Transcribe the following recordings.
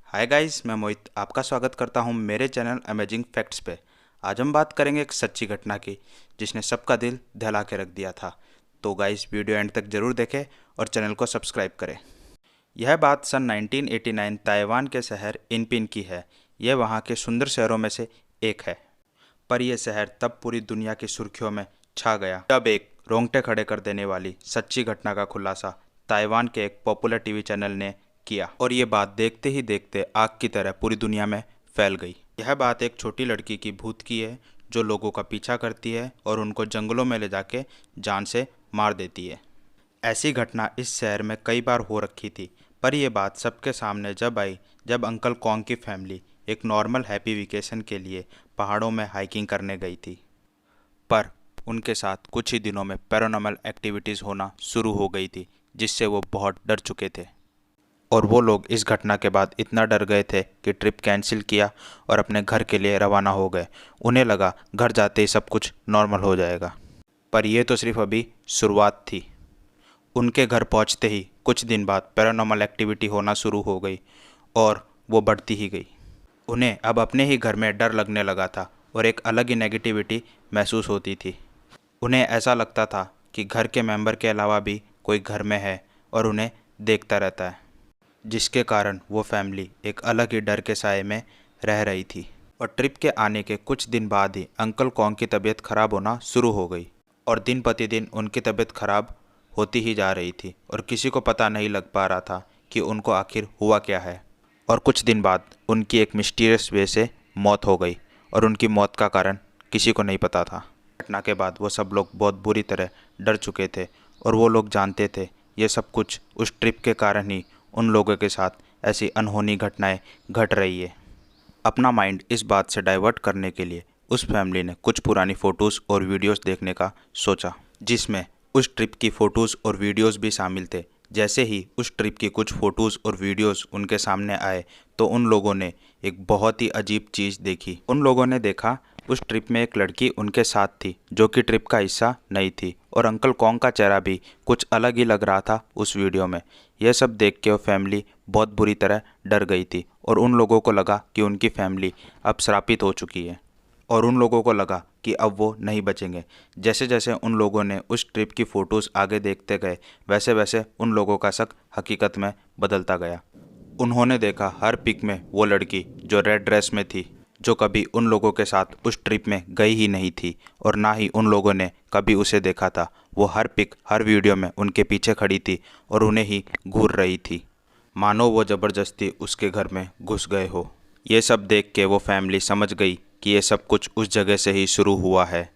Hi guys, मैं मोहित आपका स्वागत करता हूं मेरे चैनल अमेजिंग फैक्ट्स पे। आज हम बात करेंगे एक सच्ची घटना की जिसने सबका दिल दहला के रख दिया था। तो गाइस, वीडियो एंड तक ज़रूर देखें और चैनल को सब्सक्राइब करें। यह बात सन 1989 ताइवान के शहर इनपिन की है। यह वहां के सुंदर शहरों में से एक है। पर यह शहर तब पूरी दुनिया की सुर्खियों में छा गया जब एक रोंगटे खड़े कर देने वाली सच्ची घटना का खुलासा ताइवान के एक पॉपुलर टीवी चैनल ने किया। और ये बात देखते ही देखते आग की तरह पूरी दुनिया में फैल गई। यह बात एक छोटी लड़की की भूत की है जो लोगों का पीछा करती है और उनको जंगलों में ले जाके जान से मार देती है। ऐसी घटना इस शहर में कई बार हो रखी थी, पर यह बात सबके सामने जब आई जब अंकल कॉन्ग की फैमिली एक नॉर्मल हैप्पी वेकेशन के लिए पहाड़ों में हाइकिंग करने गई थी। पर उनके साथ कुछ ही दिनों में पैरानॉर्मल एक्टिविटीज़ होना शुरू हो गई थी, जिससे वो बहुत डर चुके थे। और वो लोग इस घटना के बाद इतना डर गए थे कि ट्रिप कैंसिल किया और अपने घर के लिए रवाना हो गए। उन्हें लगा घर जाते ही सब कुछ नॉर्मल हो जाएगा, पर यह तो सिर्फ अभी शुरुआत थी। उनके घर पहुंचते ही कुछ दिन बाद पैरानॉर्मल एक्टिविटी होना शुरू हो गई और वो बढ़ती ही गई। उन्हें अब अपने ही घर में डर लगने लगा था और एक अलग ही नेगेटिविटी महसूस होती थी। उन्हें ऐसा लगता था कि घर के मेंबर के अलावा भी कोई घर में है और उन्हें देखता रहता है, जिसके कारण वो फैमिली एक अलग ही डर के साए में रह रही थी। और ट्रिप के आने के कुछ दिन बाद ही अंकल कॉन्ग की तबीयत खराब होना शुरू हो गई और दिन प्रतिदिन उनकी तबीयत खराब होती ही जा रही थी और किसी को पता नहीं लग पा रहा था कि उनको आखिर हुआ क्या है। और कुछ दिन बाद उनकी एक मिस्टीरियस वे से मौत हो गई और उनकी मौत का कारण किसी को नहीं पता था। घटना के बाद वो सब लोग बहुत बुरी तरह डर चुके थे और वो लोग जानते थे ये सब कुछ उस ट्रिप के कारण ही उन लोगों के साथ ऐसी अनहोनी घटनाएं घट रही है। अपना माइंड इस बात से डाइवर्ट करने के लिए उस फैमिली ने कुछ पुरानी फ़ोटोज़ और वीडियोस देखने का सोचा, जिसमें उस ट्रिप की फ़ोटोज़ और वीडियोस भी शामिल थे। जैसे ही उस ट्रिप की कुछ फ़ोटोज़ और वीडियोस उनके सामने आए तो उन लोगों ने एक बहुत ही अजीब चीज़ देखी। उन लोगों ने देखा उस ट्रिप में एक लड़की उनके साथ थी जो कि ट्रिप का हिस्सा नहीं थी और अंकल कॉन्ग का चेहरा भी कुछ अलग ही लग रहा था उस वीडियो में। यह सब देख के वो फैमिली बहुत बुरी तरह डर गई थी और उन लोगों को लगा कि उनकी फैमिली अब श्रापित हो चुकी है और उन लोगों को लगा कि अब वो नहीं बचेंगे। जैसे जैसे उन लोगों ने उस ट्रिप की फ़ोटोज़ आगे देखते गए वैसे वैसे उन लोगों का शक हकीकत में बदलता गया। उन्होंने देखा हर पिक में वो लड़की जो रेड ड्रेस में थी, जो कभी उन लोगों के साथ उस ट्रिप में गई ही नहीं थी और ना ही उन लोगों ने कभी उसे देखा था। वो हर पिक हर वीडियो में उनके पीछे खड़ी थी और उन्हें ही घूर रही थी, मानो वो ज़बरदस्ती उसके घर में घुस गए हो। ये सब देख के वो फैमिली समझ गई कि ये सब कुछ उस जगह से ही शुरू हुआ है।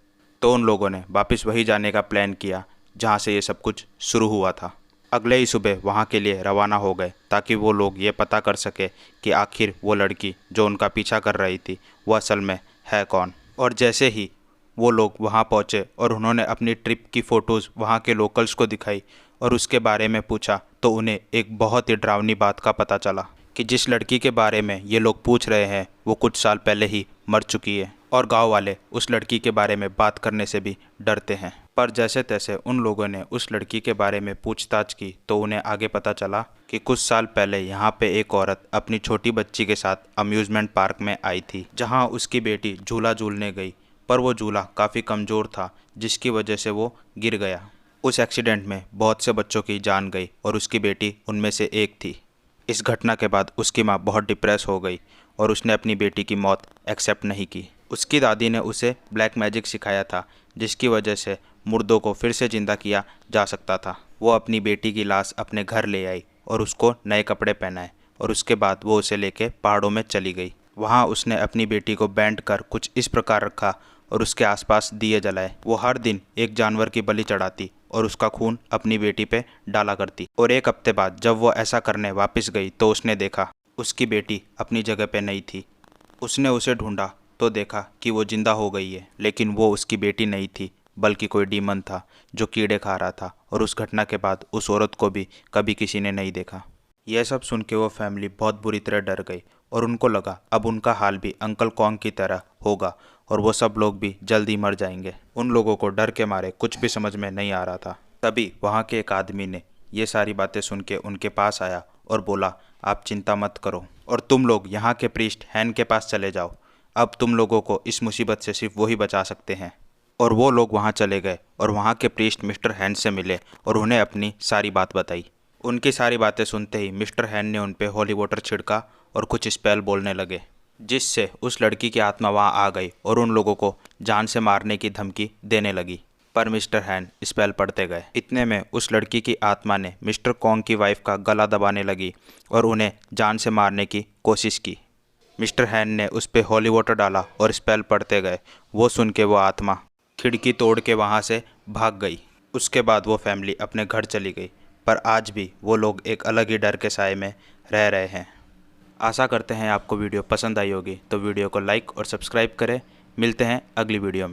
तो उन लोगों ने वापस वही जाने का प्लान किया जहाँ से ये सब कुछ शुरू हुआ था। अगले ही सुबह वहाँ के लिए रवाना हो गए ताकि वो लोग ये पता कर सके कि आखिर वो लड़की जो उनका पीछा कर रही थी वो असल में है कौन। और जैसे ही वो लोग वहाँ पहुँचे और उन्होंने अपनी ट्रिप की फ़ोटोज़ वहाँ के लोकल्स को दिखाई और उसके बारे में पूछा तो उन्हें एक बहुत ही डरावनी बात का पता चला कि जिस लड़की के बारे में ये लोग पूछ रहे हैं वो कुछ साल पहले ही मर चुकी है और गांव वाले उस लड़की के बारे में बात करने से भी डरते हैं। पर जैसे तैसे उन लोगों ने उस लड़की के बारे में पूछताछ की तो उन्हें आगे पता चला कि कुछ साल पहले यहाँ पे एक औरत अपनी छोटी बच्ची के साथ अम्यूज़मेंट पार्क में आई थी, जहाँ उसकी बेटी झूला झूलने गई, पर वो झूला काफ़ी कमज़ोर था जिसकी वजह से वो गिर गया। उस एक्सीडेंट में बहुत से बच्चों की जान गई और उसकी बेटी उनमें से एक थी। इस घटना के बाद उसकी माँ बहुत डिप्रेस हो गई और उसने अपनी बेटी की मौत एक्सेप्ट नहीं की। उसकी दादी ने उसे ब्लैक मैजिक सिखाया था जिसकी वजह से मुर्दों को फिर से ज़िंदा किया जा सकता था। वो अपनी बेटी की लाश अपने घर ले आई और उसको नए कपड़े पहनाए और उसके बाद वो उसे लेके पहाड़ों में चली गई। वहाँ उसने अपनी बेटी को बैंड कर कुछ इस प्रकार रखा और उसके आसपास दिए जलाए। वो हर दिन एक जानवर की बलि चढ़ाती और उसका खून अपनी बेटी पे डाला करती। और एक हफ्ते बाद जब वो ऐसा करने वापस गई तो उसने देखा उसकी बेटी अपनी जगह पे नहीं थी। उसने उसे ढूंढा तो देखा कि वो जिंदा हो गई है, लेकिन वो उसकी बेटी नहीं थी बल्कि कोई डीमन था जो कीड़े खा रहा था। और उस घटना के बाद उस औरत को भी कभी किसी ने नहीं देखा। यह सब सुन के वो फैमिली बहुत बुरी तरह डर गई और उनको लगा अब उनका हाल भी अंकल कॉन्ग की तरह होगा और वो सब लोग भी जल्द ही मर जाएंगे। उन लोगों को डर के मारे कुछ भी समझ में नहीं आ रहा था। तभी वहाँ के एक आदमी ने ये सारी बातें सुन के उनके पास आया और बोला, आप चिंता मत करो और तुम लोग यहाँ के प्रीस्ट हैन के पास चले जाओ। अब तुम लोगों को इस मुसीबत से सिर्फ वही बचा सकते हैं। और वो लोग वहाँ चले गए और वहाँ के प्रीस्ट मिस्टर हैन से मिले और उन्हें अपनी सारी बात बताई। उनकी सारी बातें सुनते ही मिस्टर हैन ने उन पे होली वाटर छिड़का और कुछ स्पेल बोलने लगे, जिससे उस लड़की की आत्मा वहाँ आ गई और उन लोगों को जान से मारने की धमकी देने लगी। पर मिस्टर हैन स्पेल पढ़ते गए। इतने में उस लड़की की आत्मा ने मिस्टर कॉन्ग की वाइफ का गला दबाने लगी और उन्हें जान से मारने की कोशिश की। मिस्टर हैन ने उस पर होली वाटर डाला और स्पेल पढ़ते गए। वो सुन के वो आत्मा खिड़की तोड़ के वहाँ से भाग गई। उसके बाद वो फैमिली अपने घर चली गई। पर आज भी वो लोग एक अलग ही डर के साए में रह रहे हैं। आशा करते हैं आपको वीडियो पसंद आई होगी, तो वीडियो को लाइक और सब्सक्राइब करें। मिलते हैं अगली वीडियो में।